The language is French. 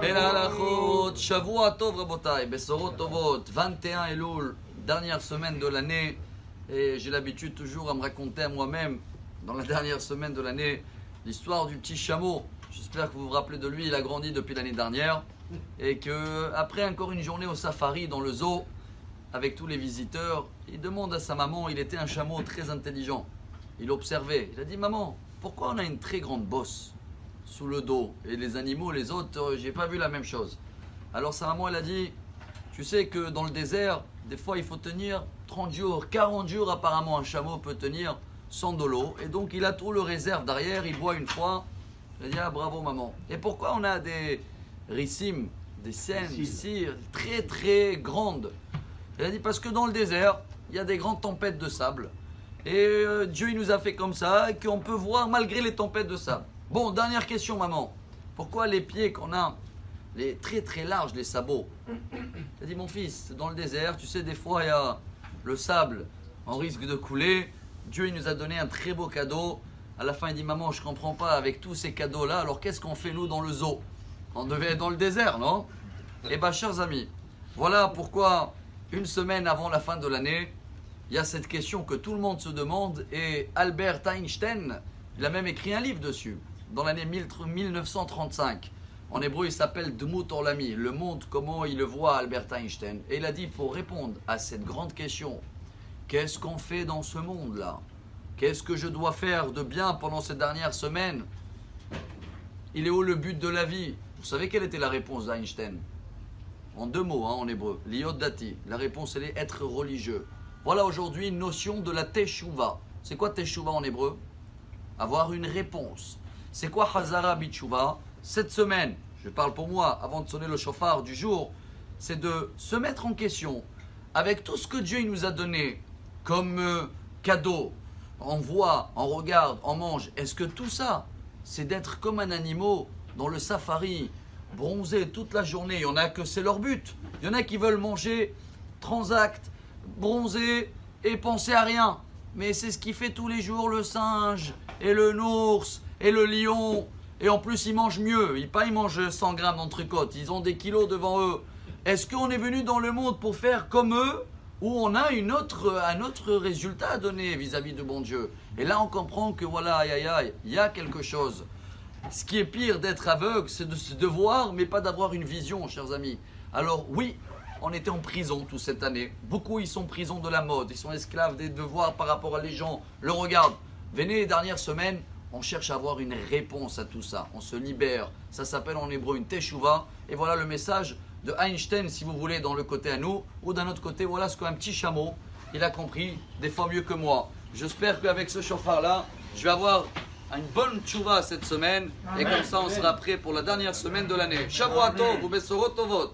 Et la halachot, Shavua Tov Rabotai, Besorot Tovot, 21 Elul, dernière semaine de l'année. Et j'ai l'habitude toujours à me raconter à moi-même, dans la dernière semaine de l'année, l'histoire du petit chameau. J'espère que vous vous rappelez de lui, il a grandi depuis l'année dernière. Et que après encore une journée au safari dans le zoo, avec tous les visiteurs, il demande à sa maman, il était un chameau très intelligent. Il observait, il a dit: maman, pourquoi on a une très grande bosse sous le dos? Et les animaux, les autres, j'ai pas vu la même chose. Alors sa maman, elle a dit: tu sais que dans le désert, des fois il faut tenir 30 jours, 40 jours apparemment un chameau peut tenir sans de l'eau. Et donc il a tout le réserve derrière, il boit une fois. Elle a dit: ah bravo maman. Et pourquoi on a des rissim, des scènes ici très très grandes? Elle a dit: parce que dans le désert, il y a des grandes tempêtes de sable. Et Dieu il nous a fait comme ça, qu'on peut voir malgré les tempêtes de sable. Bon, dernière question maman. Pourquoi les pieds qu'on a, les très très larges, les sabots? Elle a dit: mon fils, dans le désert, tu sais, des fois il y a le sable, on risque de couler. Dieu il nous a donné un très beau cadeau. À la fin il dit: maman, je comprends pas, avec tous ces cadeaux là, alors qu'est-ce qu'on fait nous dans le zoo? On devait être dans le désert, non? Eh bien chers amis, voilà pourquoi une semaine avant la fin de l'année, il y a cette question que tout le monde se demande, et Albert Einstein, il a même écrit un livre dessus, dans l'année 1935. En hébreu, il s'appelle Dmut Olami, le monde, comment il le voit Albert Einstein. Et il a dit, pour répondre à cette grande question, qu'est-ce qu'on fait dans ce monde-là? Qu'est-ce que je dois faire de bien pendant ces dernières semaines? Il est où le but de la vie? Vous savez quelle était la réponse d'Einstein? En deux mots, en hébreu, liot dati. La réponse, elle est être religieux. Voilà aujourd'hui une notion de la teshuva. C'est quoi teshuva en hébreu? Avoir une réponse. C'est quoi Hazara Bitshuva? Cette semaine, je parle pour moi, avant de sonner le chauffard du jour, c'est de se mettre en question avec tout ce que Dieu nous a donné comme cadeau. On voit, on regarde, on mange. Est-ce que tout ça, c'est d'être comme un animal dans le safari, bronzer toute la journée? Il y en a que c'est leur but. Il y en a qui veulent manger transact, bronzer et penser à rien. Mais c'est ce qui fait tous les jours le singe et le ours et le lion. Et en plus, ils mangent mieux. Ils mangent 100 grammes d'entrecôte. Ils ont des kilos devant eux. Est-ce qu'on est venu dans le monde pour faire comme eux, ou on a un autre résultat à donner vis-à-vis de bon Dieu? Et là, on comprend que voilà, aïe, aïe, aïe, il y a quelque chose. Ce qui est pire d'être aveugle, c'est de voir, mais pas d'avoir une vision, chers amis. Alors oui, on était en prison toute cette année. Beaucoup, ils sont en prison de la mode. Ils sont esclaves des devoirs par rapport à les gens. Le regardent. Venez les dernières semaines, on cherche à avoir une réponse à tout ça. On se libère. Ça s'appelle en hébreu une teshuva. Et voilà le message de Einstein, si vous voulez, dans le côté à nous. Ou d'un autre côté, voilà ce qu'un petit chameau, il a compris des fois mieux que moi. J'espère qu'avec ce chauffard-là, je vais avoir une bonne tchouva cette semaine. Et comme ça, on sera prêt pour la dernière semaine de l'année. Shavuot Tov, Besorot Tovot.